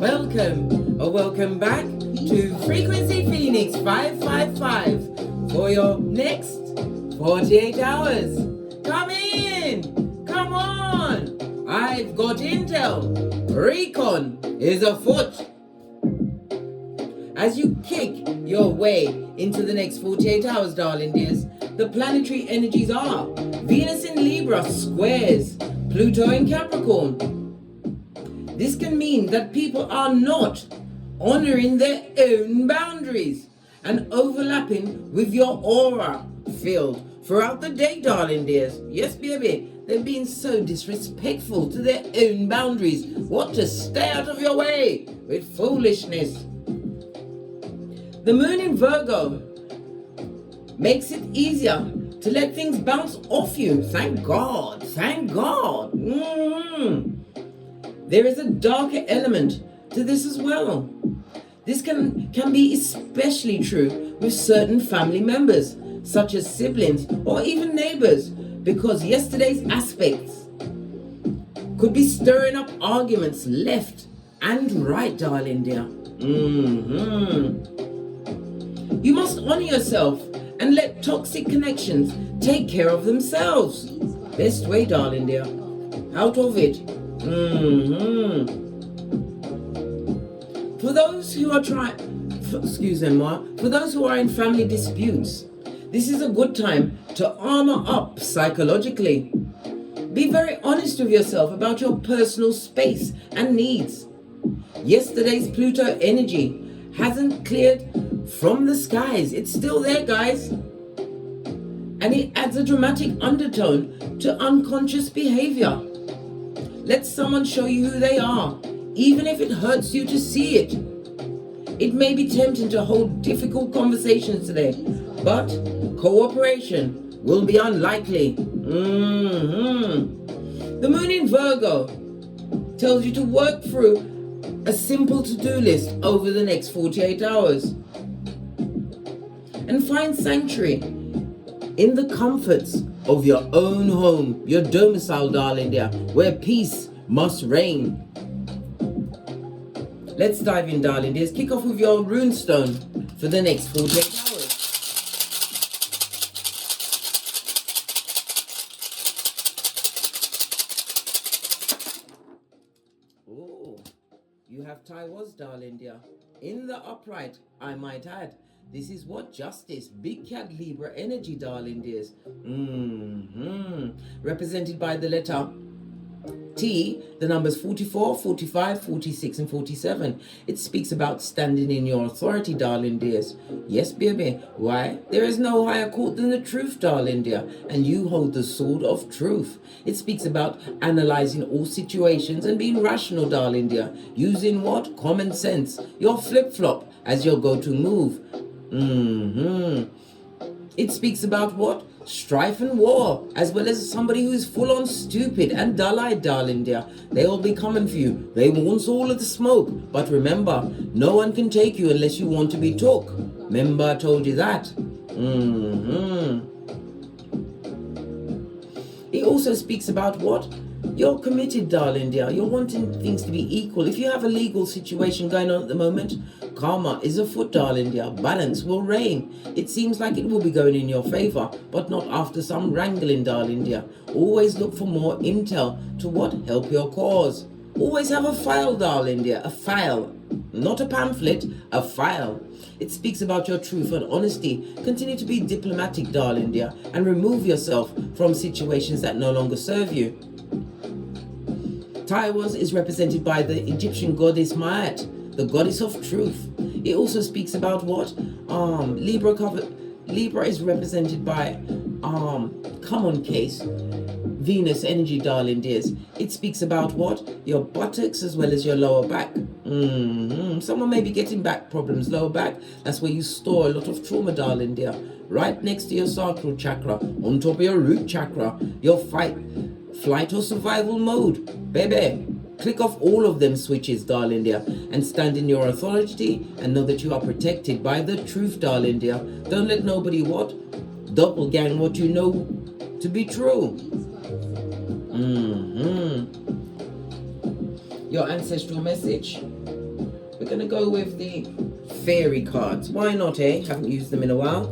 Welcome back to Frequency Phoenix 555 for your next 48 hours. Come in, come on. I've got intel. Recon is afoot. As you kick your way into the next 48 hours, darling dears, the planetary energies are Venus in Libra squares Pluto in Capricorn. This can mean that people are not honoring their own boundaries and overlapping with your aura field throughout the day, darling dears. Yes, baby, they're being so disrespectful to their own boundaries. What to stay out of your way with foolishness. The moon in Virgo makes it easier to let things bounce off you. Thank God, thank God. There is a darker element to this as well. This can be especially true with certain family members, such as siblings or even neighbors, because yesterday's aspects could be stirring up arguments left and right, darling dear. You must honor yourself and let toxic connections take care of themselves. Best way, darling dear, out of it. For those who are for those who are in family disputes, this is a good time to armor up psychologically. Be very honest with yourself about your personal space and needs. Yesterday's Pluto energy hasn't cleared from the skies. It's still there, guys. And it adds a dramatic undertone to unconscious behavior. Let someone show you who they are, even if it hurts you to see it. It may be tempting to hold difficult conversations today, but cooperation will be unlikely. The moon in Virgo tells you to work through a simple to-do list over the next 48 hours and find sanctuary in the comforts of your own home, your domicile, darling dear, where peace must reign. Let's dive in, darling dears. Kick off with your Runestone for the next 48 hours. Oh, you have Taiwas, darling dear. In the upright, I might add. This is what justice, big cat Libra energy, darling dears. Represented by the letter T, the numbers 44, 45, 46, and 47. It speaks about standing in your authority, darling dears. Yes, baby. Why? There is no higher court than the truth, darling dear, and you hold the sword of truth. It speaks about analyzing all situations and being rational, darling dear. Using what? Common sense. Your flip-flop as your go-to move. It speaks about what? Strife and war, as well as somebody who is full on stupid and dull-eyed, darling dear. They will be coming for you. They want all of the smoke. But remember, no one can take you unless you want to be took. Remember I told you that. It also speaks about what? You're committed, darling dear. You're wanting things to be equal. If you have a legal situation going on at the moment, karma is afoot, darling dear. Balance will reign. It seems like it will be going in your favor, but not after some wrangling, darling dear. Always look for more intel to what? Help your cause. Always have a file, darling dear. A file. Not a pamphlet, a file. It speaks about your truth and honesty. Continue to be diplomatic, darling dear, and remove yourself from situations that no longer serve you. Taiwas is represented by the Egyptian goddess Maat, the goddess of truth. It also speaks about what? Libra is represented by come on case, Venus energy, darling dears. It speaks about what? Your buttocks as well as your lower back. Someone may be getting back problems, lower back. That's where you store a lot of trauma, darling dear. Right next to your sacral chakra, on top of your root chakra, your flight or survival mode. Baby, click off all of them switches, darling dear, and stand in your authority and know that you are protected by the truth, darling dear. Don't let nobody what? Doppelgang what you know to be true. Your ancestral message going to go with the fairy cards. Why not, eh? Haven't used them in a while.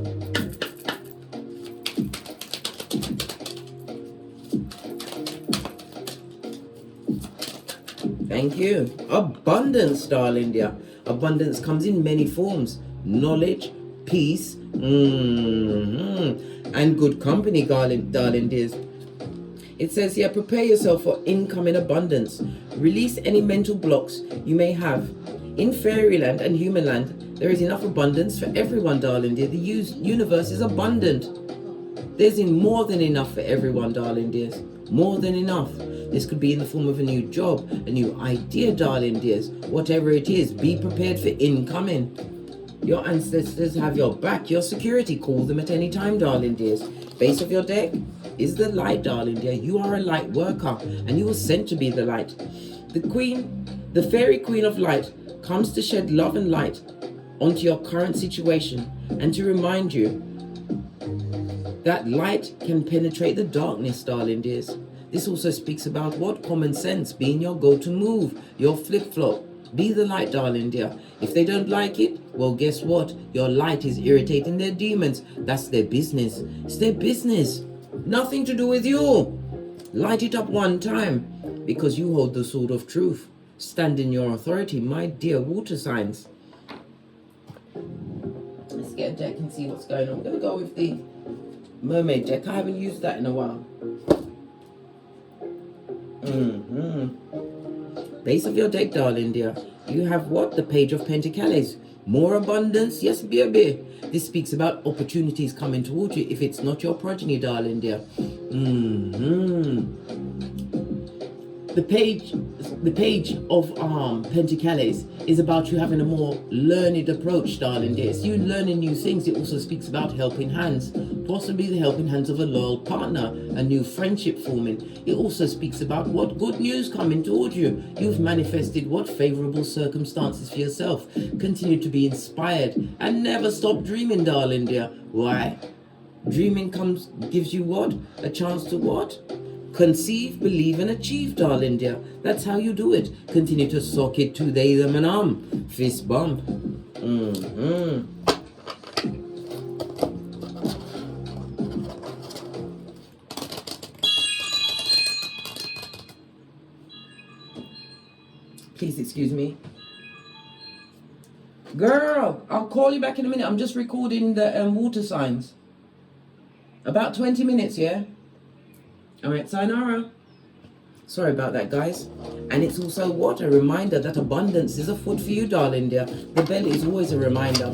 Thank you. Abundance, darling dear. Abundance comes in many forms. Knowledge, peace, and good company, darling dears. It says here, prepare yourself for income in abundance. Release any mental blocks you may have. In fairyland and human land, there is enough abundance for everyone, darling dear. The universe is abundant. There's more than enough for everyone, darling dears. More than enough. This could be in the form of a new job, a new idea, darling dears. Whatever it is, be prepared for incoming. Your ancestors have your back, your security. Call them at any time, darling dears. Base of your deck is the light, darling dear. You are a light worker, and you were sent to be the light. The fairy queen of light comes to shed love and light onto your current situation and to remind you that light can penetrate the darkness, darling dears. This also speaks about what? Common sense, being your go-to move, your flip-flop. Be the light, darling dear. If they don't like it, well, guess what? Your light is irritating their demons. That's their business. It's their business. Nothing to do with you. Light it up one time, because you hold the sword of truth. Stand in your authority, my dear water signs. Let's get a deck and see what's going on. I'm going to go with the mermaid deck. I haven't used that in a while. Base of your deck, darling dear. You have what? The Page of Pentacles. More abundance. Yes, baby. This speaks about opportunities coming towards you if it's not your progeny, darling dear. The page of Pentacles is about you having a more learned approach, darling dear. It's you learning new things. It also speaks about helping hands, possibly the helping hands of a loyal partner, a new friendship forming. It also speaks about what? Good news coming towards you. You've manifested what? Favorable circumstances for yourself. Continue to be inspired and never stop dreaming, darling dear. Why? Dreaming gives you what? A chance to what? Conceive, believe, and achieve, darling dear. That's how you do it. Continue to sock it to they, them, and fist bump. Please excuse me. Girl, I'll call you back in a minute. I'm just recording the water signs. About 20 minutes, yeah? Alright, sayonara. Sorry about that, guys. And it's also what? A reminder that abundance is afoot for you, darling dear. The belly is always a reminder.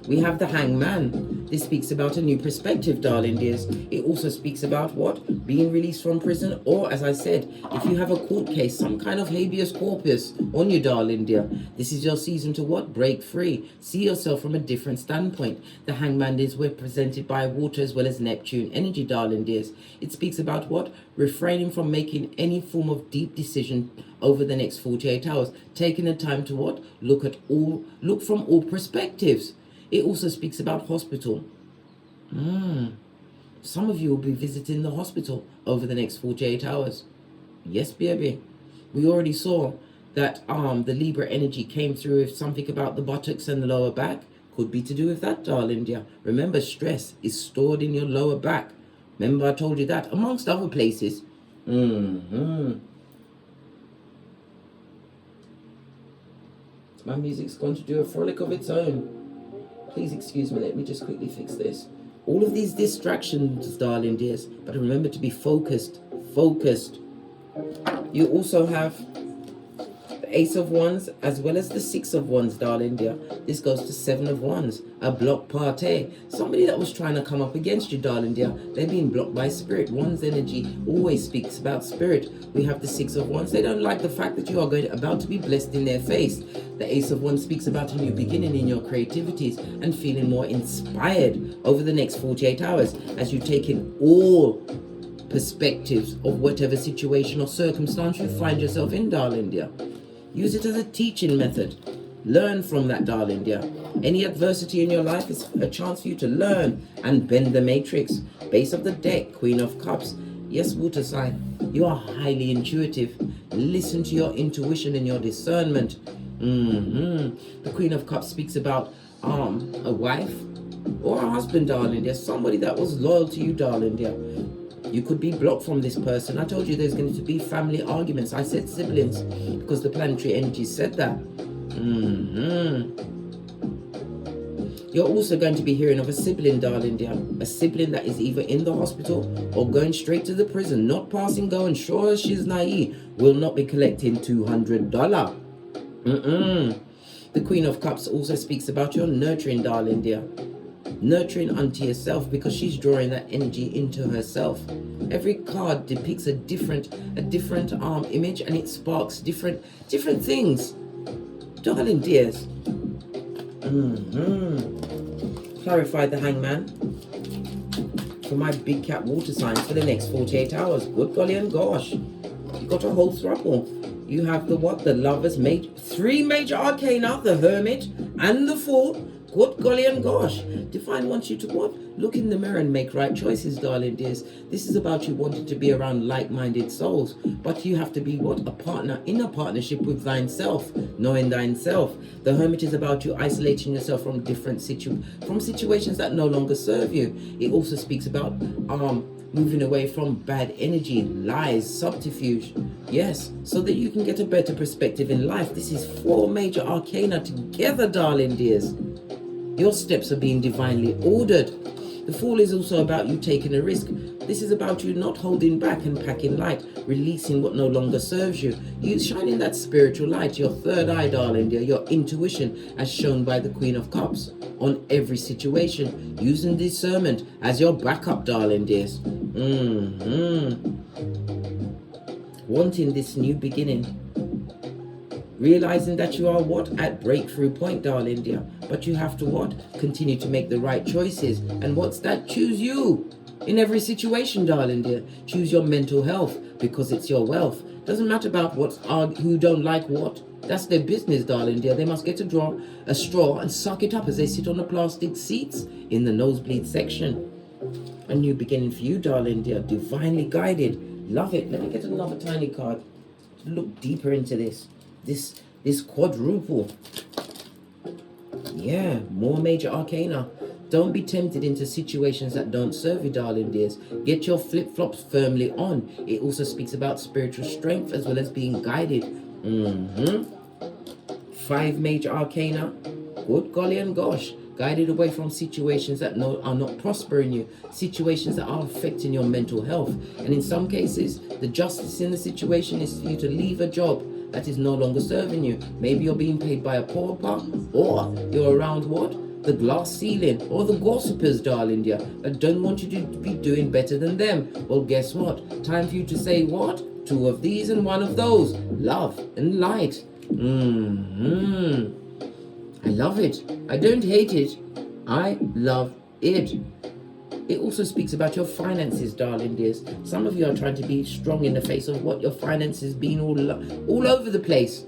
We have the Hangman. This speaks about a new perspective, darling dears. It also speaks about what? Being released from prison, or as I said, if you have a court case, some kind of habeas corpus on you, darling dear. This is your season to what? Break free. See yourself from a different standpoint. The Hangman is represented by water as well as Neptune energy, darling dears. It speaks about what? Refraining from making any form of deep decision over the next 48 hours. Taking the time to what? Look from all perspectives. It also speaks about hospital. Some of you will be visiting the hospital over the next 48 hours. Yes, baby. We already saw that the Libra energy came through with something about the buttocks and the lower back. Could be to do with that, darling dear. Remember, stress is stored in your lower back. Remember I told you that, amongst other places. My music's going to do a frolic of its own. Please excuse me, let me just quickly fix this. All of these distractions, darling dears, but remember to be focused. You also have the Ace of Wands as well as the Six of Wands, darling dear. This goes to Seven of Wands, a block party. Somebody that was trying to come up against you, darling dear, they're being blocked by spirit. Wands energy always speaks about spirit. We have the Six of Wands. They don't like the fact that you are about to be blessed in their face. The Ace of Wands speaks about a new beginning in your creativities and feeling more inspired over the next 48 hours as you take in all perspectives of whatever situation or circumstance you find yourself in, darling dear. Use it as a teaching method. Learn from that, darling dear. Any adversity in your life is a chance for you to learn and bend the matrix. Base of the deck, Queen of Cups. Yes, water sign, you are highly intuitive. Listen to your intuition and your discernment. The Queen of Cups speaks about a wife or a husband, darling dear. Somebody that was loyal to you, darling dear. You could be blocked from this person. I told you there's going to be family arguments. I said siblings because the planetary energy said that. You're also going to be hearing of a sibling, darling dear. A sibling that is either in the hospital or going straight to the prison, not passing go, and sure as she's naive, will not be collecting $200. The Queen of Cups also speaks about your nurturing, darling dear. Nurturing unto yourself, because she's drawing that energy into herself. Every card depicts a different image, and it sparks different things. Darling dears. Clarify the Hangman for my big cat water signs for the next 48 hours. Good golly and gosh. You got a whole throuple. You have the what? The Lovers, three major arcana, the Hermit and the Fool. Good golly and gosh. Divine wants you to what? Look in the mirror and make right choices, darling dears. This is about you wanting to be around like-minded souls. But you have to be what? A partner in a partnership with thyself, knowing thyself. The Hermit is about you isolating yourself from different situations that no longer serve you. It also speaks about moving away from bad energy, lies, subterfuge. Yes, so that you can get a better perspective in life. This is 4 major arcana together, darling dears. Your steps are being divinely ordered. The Fool is also about you taking a risk. This is about you not holding back and packing light, releasing what no longer serves you. You shining that spiritual light, your third eye, darling dear, your intuition, as shown by the Queen of Cups, on every situation, using discernment as your backup, darling dears. Wanting this new beginning. Realizing that you are what? At breakthrough point, darling dear. But you have to what? Continue to make the right choices. And what's that? Choose you. In every situation, darling dear. Choose your mental health, because it's your wealth. Doesn't matter about who don't like what. That's their business, darling dear. They must get a straw and suck it up as they sit on the plastic seats in the nosebleed section. A new beginning for you, darling dear. Divinely guided. Love it. Let me get another tiny card to look deeper into this. This quadruple. Yeah, more major arcana. Don't be tempted into situations that don't serve you, darling dears. Get your flip-flops firmly on. It also speaks about spiritual strength as well as being guided. 5 major arcana. Good golly and gosh. Guided away from situations that are not prospering you. Situations that are affecting your mental health. And in some cases, the justice in the situation is for you to leave a job that is no longer serving you. Maybe you're being paid by a pauper, or you're around what? The glass ceiling, or the gossipers, darling dear, that don't want you to be doing better than them. Well, guess what? Time for you to say what? 2 of these and 1 of those. Love and light. I love it. I don't hate it. I love it. It also speaks about your finances, darling dears. Some of you are trying to be strong in the face of what your finances being all over the place.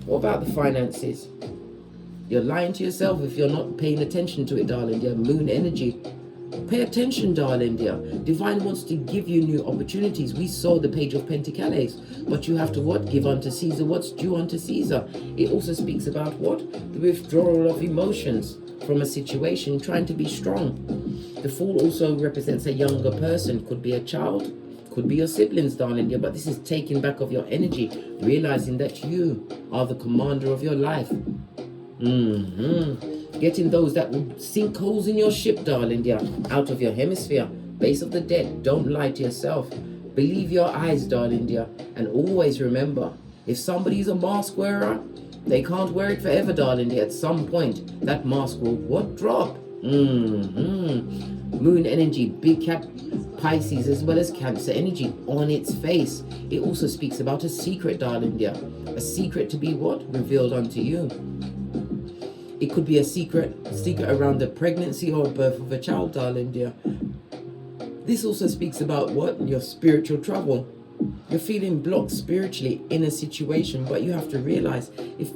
What about the finances? You're lying to yourself if you're not paying attention to it, darling dear. Moon energy. Pay attention, darling dear. Divine wants to give you new opportunities. We saw the Page of Pentacles, but you have to what? Give unto Caesar what's due unto Caesar. It also speaks about what? The withdrawal of emotions from a situation, trying to be strong. The Fool also represents a younger person. Could be a child, could be your siblings, darling dear, but this is taking back of your energy, realizing that you are the commander of your life. Getting those that will sink holes in your ship, darling dear, out of your hemisphere. Base of the dead. Don't lie to yourself. Believe your eyes, darling dear, and always remember, if somebody's a mask wearer, they can't wear it forever, darling dear. At some point, that mask will what? Drop. Moon energy, big cat, Pisces, as well as Cancer energy on its face. It also speaks about a secret, darling dear. A secret to be what? Revealed unto you. It could be a secret around the pregnancy or birth of a child, darling dear. This also speaks about what? Your spiritual trouble. You're feeling blocked spiritually in a situation, but you have to realize if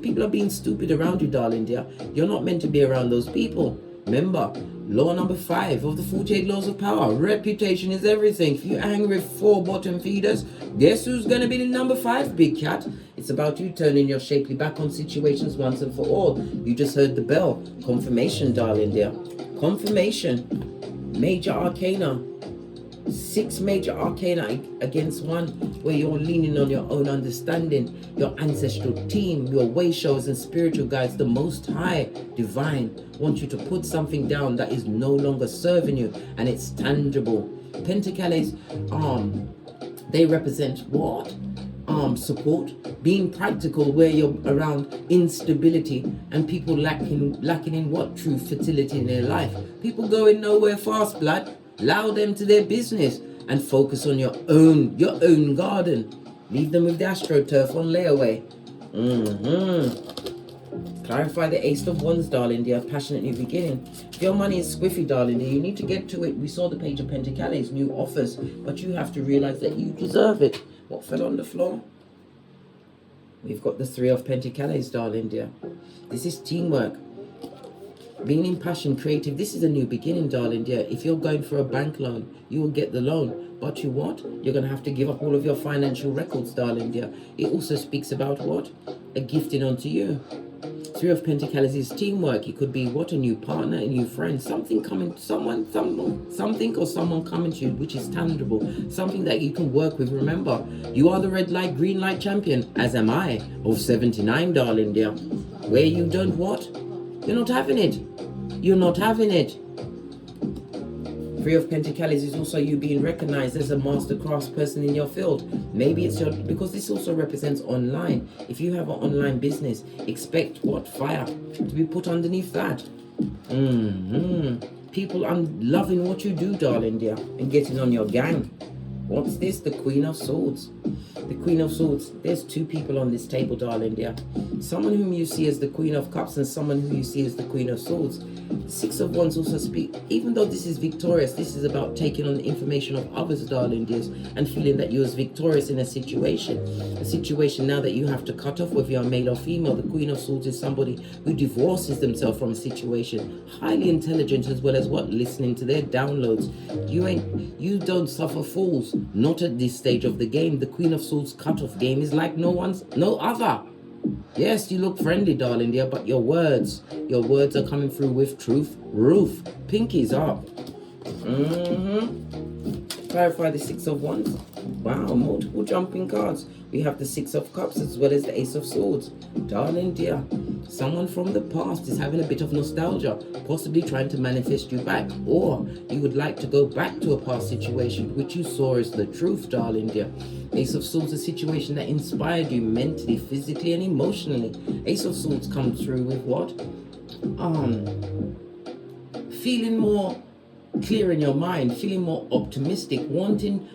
people are being stupid around you, darling dear, you're not meant to be around those people. Remember, law number 5 of the 48 laws of power. Reputation is everything. If you're angry with 4 bottom feeders, guess who's going to be the number 5, big cat? It's about you turning your shapely back on situations once and for all. You just heard the bell. Confirmation, darling dear. Confirmation. Major arcana. 6 major arcana against 1, where you're leaning on your own understanding, your ancestral team, your way shows and spiritual guides, the Most High, divine, want you to put something down that is no longer serving you, and it's tangible. Pentacles, they represent what? Support, being practical where you're around instability and people lacking in what? True fertility in their life. People going nowhere fast, blood. Allow them to their business and focus on your own garden. Leave them with the AstroTurf on layaway. Clarify the Ace of Wands, darling dear. Passionate new beginning. If your money is squiffy, darling dear, you need to get to it. We saw the Page of Pentacles, new offers, but you have to realize that you deserve it. What fell on the floor? We've got the 3 of Pentacles, darling dear. This is teamwork. Being impassioned, creative. This is a new beginning, darling dear. If you're going for a bank loan, you will get the loan. But you what? You're going to have to give up all of your financial records, darling dear. It also speaks about what? A gifting onto you. 3 of Pentacles is teamwork. It could be what? A new partner, a new friend. Something coming, something or someone coming to you, which is tangible. Something that you can work with. Remember, you are the red light, green light champion, as am I, of 79, darling dear. Where you don't what? You're not having it. You're not having it. 3 of Pentacles is also you being recognized as a master crafts person in your field. Maybe it's your, because this also represents online. If you have an online business, expect what? Fire to be put underneath that. People are loving what you do, darling dear, and getting on your gang. What's this? The Queen of Swords. The Queen of Swords. There's 2 people on this table, darling dear. Someone whom you see as the Queen of Cups and someone who you see as the Queen of Swords. 6 of Wands also speak, even though this is victorious, this is about taking on the information of others, darling dears, and feeling that you're victorious in a situation now that you have to cut off, whether you're male or female. The Queen of Swords is somebody who divorces themselves from a situation, highly intelligent, as well as what? Listening to their downloads. You don't suffer fools, not at this stage of the game. The Queen of Swords cut-off game is like no other. Yes, you look friendly, darling dear, but your words are coming through with truth. Roof, pinkies up. Clarify the 6 of Wands. Wow, multiple jumping cards. We have the 6 of Cups as well as the Ace of Swords. Darling dear, someone from the past is having a bit of nostalgia, possibly trying to manifest you back, or you would like to go back to a past situation which you saw as the truth, darling dear. Ace of Swords, a situation that inspired you mentally, physically, and emotionally. Ace of Swords comes through with what? Feeling more clear in your mind, feeling more optimistic, wanting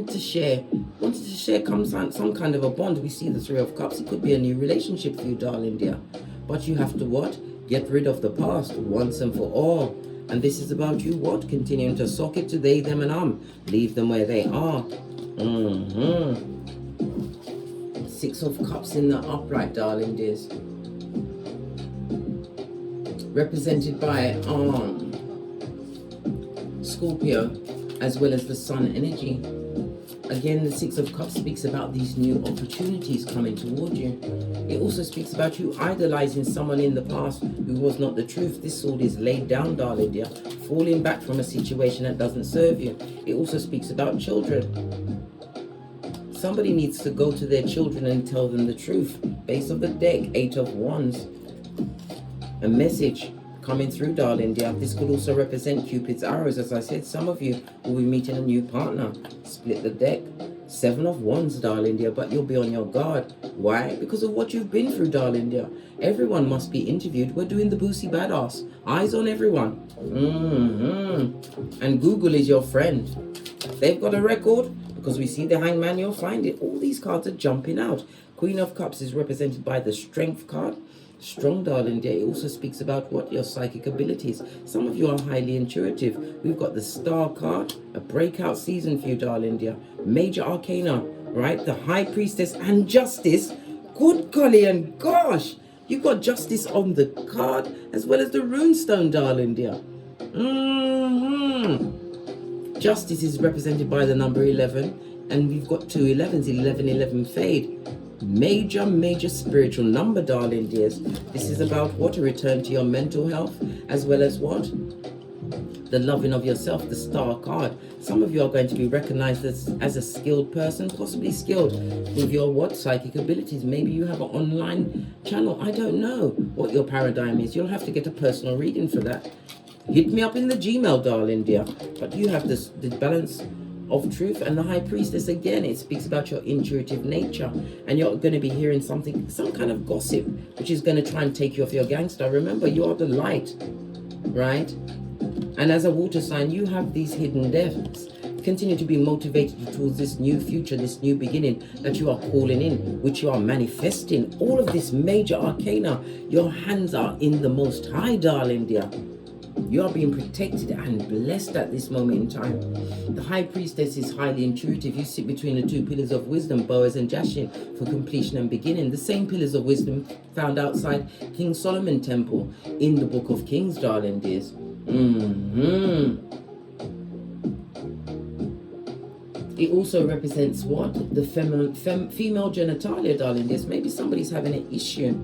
to share some kind of a bond. We see the 3 of Cups. It could be a new relationship for you, darling dear. But you have to what? Get rid of the past once and for all. And this is about you what? Continuing to sock it to they, them, and leave them where they are. 6 of Cups in the upright, darling dears. Represented by Scorpio, as well as the Sun energy. Again, the 6 of Cups speaks about these new opportunities coming toward you. It also speaks about you idolizing someone in the past who was not the truth. This sword is laid down, darling dear, falling back from a situation that doesn't serve you. It also speaks about children. Somebody needs to go to their children and tell them the truth. Base of the deck, 8 of Wands. A message coming through, darling dear. This could also represent Cupid's arrows. As I said, some of you will be meeting a new partner. Split the deck. 7 of Wands, darling dear, but you'll be on your guard. Why? Because of what you've been through, darling dear. Everyone must be interviewed. We're doing the Boosie Badass. Eyes on everyone. And Google is your friend. They've got a record, because we see the Hangman, you'll find it. All these cards are jumping out. Queen of Cups is represented by the Strength card. Strong, darling dear. It also speaks about what? Your psychic abilities. Some of you are highly intuitive. We've got the Star card, a breakout season for you, darling dear. Major Arcana, right? The High Priestess and Justice. Good golly and gosh, You've got justice on the card as well as the runestone, darling dear. Justice is represented by the number 11, and we've got two 11s, 11, 11 fade. Major spiritual number, darling dears. This is about what? A return to your mental health, as well as what? The loving of yourself, the star card. Some of you are going to be recognized as a skilled person, possibly skilled with your what? Psychic abilities. Maybe you have an online channel. I don't know what your paradigm is. You'll have to get a personal reading for that. Hit me up in the Gmail, darling dear. But you have this, the balance of truth and the High Priestess. Again, it speaks about your intuitive nature, and you're going to be hearing something, some kind of gossip, which is going to try and take you off your gangster. Remember, you are the light, right? And as a water sign, you have these hidden depths. Continue to be motivated towards this new future, this new beginning that you are calling in, which you are manifesting. All of this major arcana, your hands are in the Most High, darling dear. You are being protected and blessed at this moment in time. The High Priestess is highly intuitive. You sit between the two pillars of wisdom, Boaz and Jashin, for completion and beginning. The same pillars of wisdom found outside King Solomon Temple in the Book of Kings, darling dears. It also represents what? The female genitalia, darling dears. Maybe somebody's having an issue.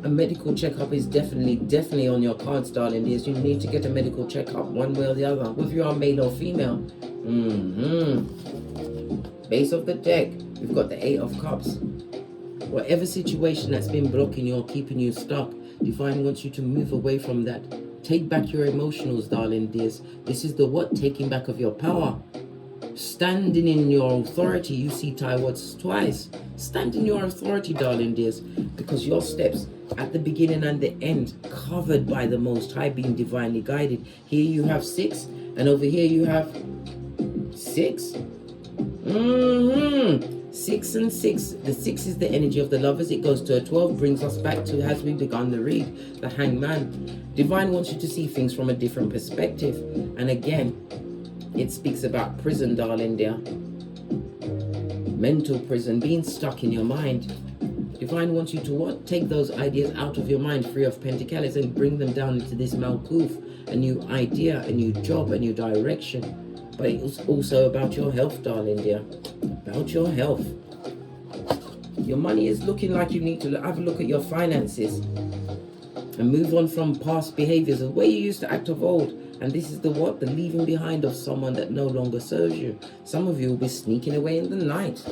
A medical checkup is definitely on your cards, darling dears. You need to get a medical checkup one way or the other, whether you are male or female. Base of the deck, we've got the 8 of Cups. Whatever situation that's been blocking you or keeping you stuck, Divine wants you to move away from that. Take back your emotionals, darling dears. This is the what? Taking back of your power. Standing in your authority. You see words twice. Stand in your authority, darling dears, because your steps at the beginning and the end covered by the Most High, being divinely guided. Here you have 6, and over here you have 6. 6 and 6. The 6 is the energy of the lovers. It goes to a 12, brings us back to, as we begun the read, the Hangman. Divine wants you to see things from a different perspective. And again, it speaks about prison, darling dear. Mental prison, being stuck in your mind. Divine wants you to what? Take those ideas out of your mind, 3 of Pentacles, and bring them down into this Malkuth. A new idea, a new job, a new direction. But it's also about your health, darling dear. About your health. Your money is looking like you need to have a look at your finances and move on from past behaviors, the way you used to act of old. And this is the what? The leaving behind of someone that no longer serves you. Some of you will be sneaking away in the night.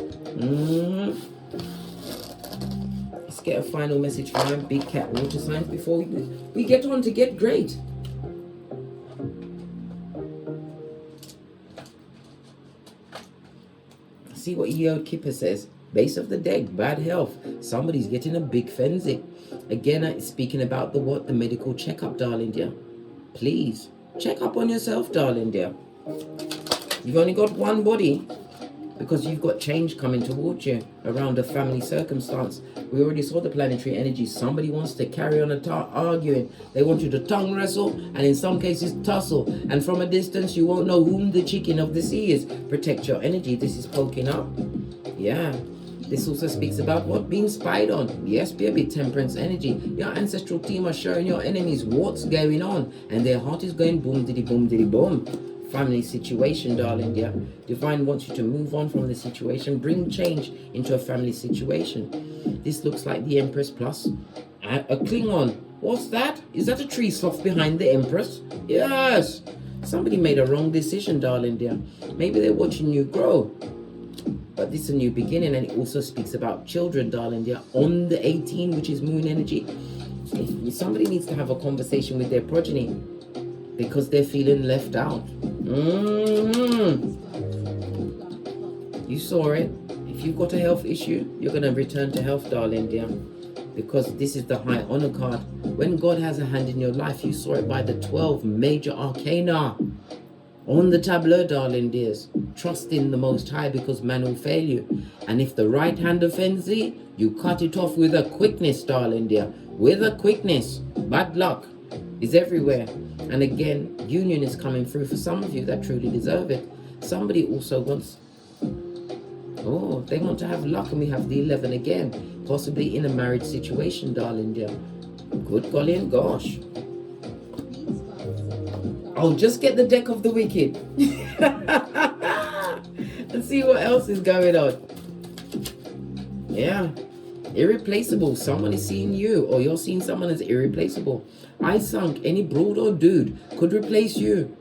Let's get a final message from my big cat water signs before we get on to get great. See what HEYOKA says. Base of the deck, bad health. Somebody's getting a big frenzy. Again, it's speaking about the what? The medical checkup, darling dear. Please, check up on yourself, darling dear. You've only got one body because you've got change coming towards you around a family circumstance. We already saw the planetary energy. Somebody wants to carry on arguing. They want you to tongue wrestle and in some cases tussle. And from a distance, you won't know whom the chicken of the sea is. Protect your energy. This is poking up. Yeah. This also speaks about what? Being spied on. Yes, baby, temperance energy. Your ancestral team are showing your enemies what's going on. And their heart is going boom, diddy, boom, diddy, boom. Family situation, darling dear. Divine wants you to move on from the situation. Bring change into a family situation. This looks like the Empress plus a Klingon. What's that? Is that a tree sloth behind the Empress? Yes. Somebody made a wrong decision, darling dear. Maybe they're watching you grow. But this is a new beginning, and it also speaks about children, darling dear. On the 18, which is moon energy, if somebody needs to have a conversation with their progeny because they're feeling left out. You saw it. If you've got a health issue, you're going to return to health, darling dear, because this is the high honor card. When God has a hand in your life, you saw it by the 12 major arcana on the tableau, darling dears. Trust in the Most High, because man will fail you. And if the right hand offends thee, you cut it off with a quickness, darling dear. With a quickness. Bad luck is everywhere. And again, union is coming through for some of you that truly deserve it. Somebody also wants Oh, they want to have luck, and we have the 11 again. Possibly in a marriage situation, darling dear. Good golly and gosh. I'll just get the deck of the wicked. And see what else is going on. Yeah. Irreplaceable. Someone is seeing you, or you're seeing someone as irreplaceable. I sunk. Any broad or dude could replace you.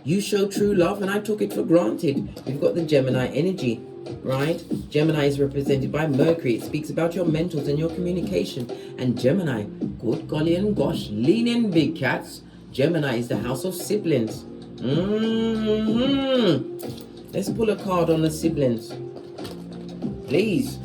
You show true love, and I took it for granted. We've got the Gemini energy, right? Gemini is represented by Mercury. It speaks about your mentals and your communication. And Gemini, good golly and gosh, lean in, big cats. Gemini is the house of siblings. Let's pull a card on the siblings, please.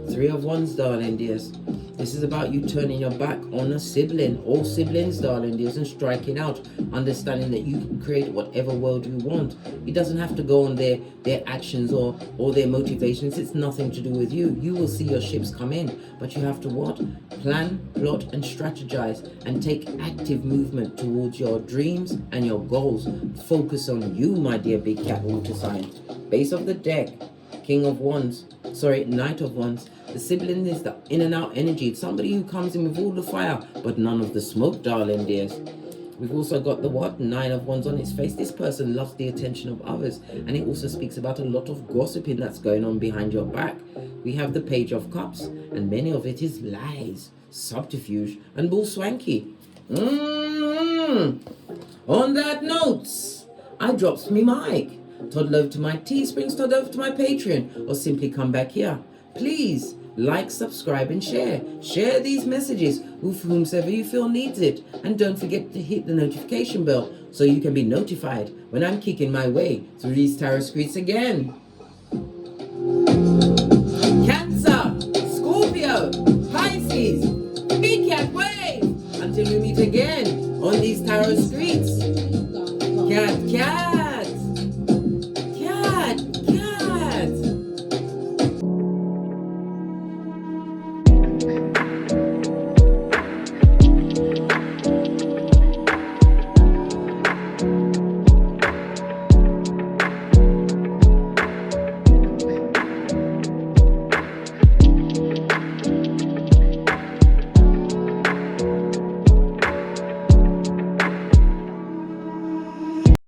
Three of Wands, darling dears. This is about you turning your back on a sibling, all siblings, darling dears, and striking out, understanding that you can create whatever world you want. It doesn't have to go on their actions or their motivations. It's nothing to do with you. You will see your ships come in, but you have to what? Plan, plot, and strategize, and take active movement towards your dreams and your goals. Focus on you, my dear big cat water sign. Base of the deck, King of Wands. Sorry, Knight of Wands. The sibling is the in and out energy. It's somebody who comes in with all the fire, but none of the smoke, darling dears. We've also got the what? 9 of Wands on its face. This person loves the attention of others, and it also speaks about a lot of gossiping that's going on behind your back. We have the Page of Cups, and many of it is lies, subterfuge, and bull swanky. On that note, I drops me mic. Toddle over to my Teesprings, toddle over to my Patreon, or simply come back here. Please like, subscribe, and share. Share these messages with whomsoever you feel needs it. And don't forget to hit the notification bell so you can be notified when I'm kicking my way through these tarot streets again. Cancer, Scorpio, Pisces, big cat wave. Until we meet again on these tarot streets. Cat, cat.